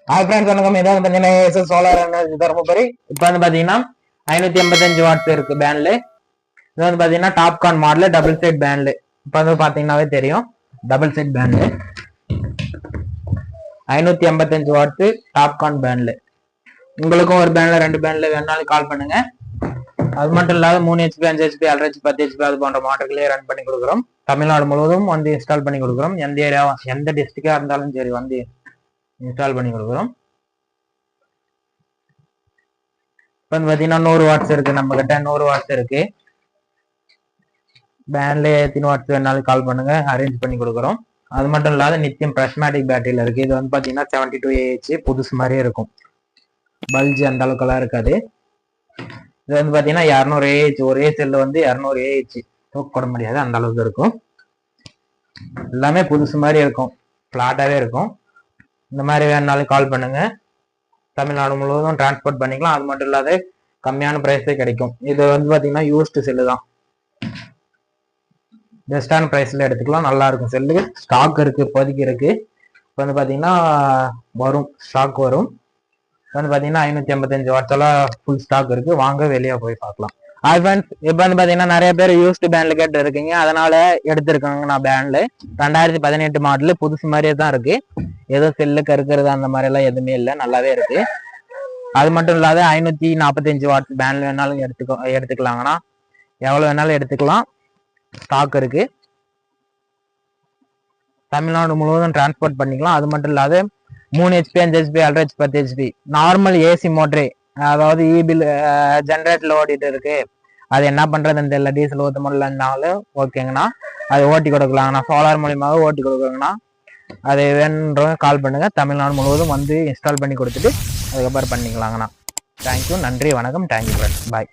Hi friends, வணக்கம். இதான் பார்த்தீங்கன்னா ஏஎஸ்எஸ் சோலார் எனர்ஜி தருமபுரி. இப்போ வந்து பார்த்தீங்கன்னா 585 வாட்ஸ் இருக்கு பேண்ட்ல. இது வந்து பார்த்தீங்கன்னா டாப்கான் மாடல் டபுள் சைட் பேண்ட்ல. இப்போ வந்து பார்த்தீங்கன்னாவே தெரியும், டபுள் சைட் பேண்ட்ல 585 வாட்ஸ் டாப்கான் பேண்ட்ல. உங்களுக்கும் ஒரு பேண்ட்ல 2 பேண்ட்ல வேணாலும் கால் பண்ணுங்க. அது மட்டும் இல்லாத 3 HP 5 HP 1.5 HP 10 HP அது போன்ற மாடல்களே ரன் பண்ணி கொடுக்குறோம். தமிழ்நாடு முழுவதும் வந்து இன்ஸ்டால் பண்ணி கொடுக்குறோம். எந்த ஏரியா எந்த டிஸ்ட்ரிக்டா இருந்தாலும் சரி வந்து இன்ஸ்டால் பண்ணி கொடுக்குறோம். இப்போ வந்து பார்த்தீங்கன்னா 100 வாட்ஸ் இருக்கு, நம்ம கிட்ட 100 வாட்ஸ் இருக்கு. பேண்ட்ல எத்தனை வாட்ஸ் வேணாலும் கால் பண்ணுங்க, அரேஞ்ச் பண்ணி கொடுக்குறோம். அது மட்டும் இல்லாத நித்தியம் பிரஸ்மேட்டிக் பேட்டரியில இருக்கு. இது வந்து பார்த்தீங்கன்னா 72 AH புதுசு மாதிரியே இருக்கும். பல்ஜ் அந்த அளவுக்குலாம் இருக்காது. இது வந்து பார்த்தீங்கன்னா 200 AH, ஒரே செல்லு வந்து 200 AH தூக்க முடியாது, அந்த அளவுக்கு இருக்கும். எல்லாமே புதுசு மாதிரி இருக்கும், ஃபிளாட்டாவே இருக்கும். இந்த மாதிரி வேணாலும் கால் பண்ணுங்க. தமிழ்நாடு முழுவதும் டிரான்ஸ்போர்ட் பண்ணிக்கலாம். அது மட்டும் இல்லாத கம்மியான பிரைஸே கிடைக்கும். இது வந்து பார்த்தீங்கன்னா யூஸ்டு செல்லு தான், பெஸ்டான ப்ரைஸில் எடுத்துக்கலாம். நல்லா இருக்கும் செல்லு. ஸ்டாக் இருக்கு, இப்போதைக்கு இருக்கு. இப்போ வந்து பார்த்தீங்கன்னா வரும், ஸ்டாக் வரும். இப்போ வந்து பார்த்தீங்கன்னா 585 வாட்ஸெல்லாம் ஃபுல் ஸ்டாக் இருக்கு. வாங்க வெளியே போய் பார்க்கலாம். ஹாய் ஃப்ரெண்ட்ஸ், இப்போ வந்து பார்த்தீங்கன்னா நிறைய பேர் யூஸ்டு பேண்ட்ல கேட்டு இருக்கீங்க, அதனால எடுத்திருக்காங்க. நான் பேண்ட்ல 2018 மாடல் புதுசு மாதிரியே தான் இருக்கு. ஏதோ செல்லு கருக்கிறது அந்த மாதிரி எல்லாம் எதுவுமே இல்லை, நல்லாவே இருக்கு. அது மட்டும் இல்லாத 545 வாட்ஸ் பேண்ட்ல வேணாலும் எடுத்துக்கலாங்கன்னா எவ்வளவு வேணாலும் எடுத்துக்கலாம். ஸ்டாக் இருக்கு. தமிழ்நாடு முழுவதும் டிரான்ஸ்போர்ட் பண்ணிக்கலாம். அது மட்டும் இல்லாத 3 HP 5 HP 1.5 HP 10 HP normal AC motor, அதாவது இபில் ஜென்ரேட்டர்ல ஓடிட்டு இருக்கு, அது என்ன பண்றதுன்னு தெரியல, டீசல் ஊற்ற முடியலன்னாலும் ஓகேங்கண்ணா, அது ஓட்டி கொடுக்கலாங்கண்ணா. சோலார் மூலியமாக ஓட்டி கொடுக்குறோங்கண்ணா. அது வேணுன்றவங்க கால் பண்ணுங்க. தமிழ்நாடு முழுவதும் வந்து இன்ஸ்டால் பண்ணி கொடுத்துட்டு அதுக்கப்புறம் பண்ணிக்கலாங்கண்ணா. தேங்க்யூ, நன்றி, வணக்கம், தேங்க்யூ ஃப்ரெண்ட்ஸ், பாய்.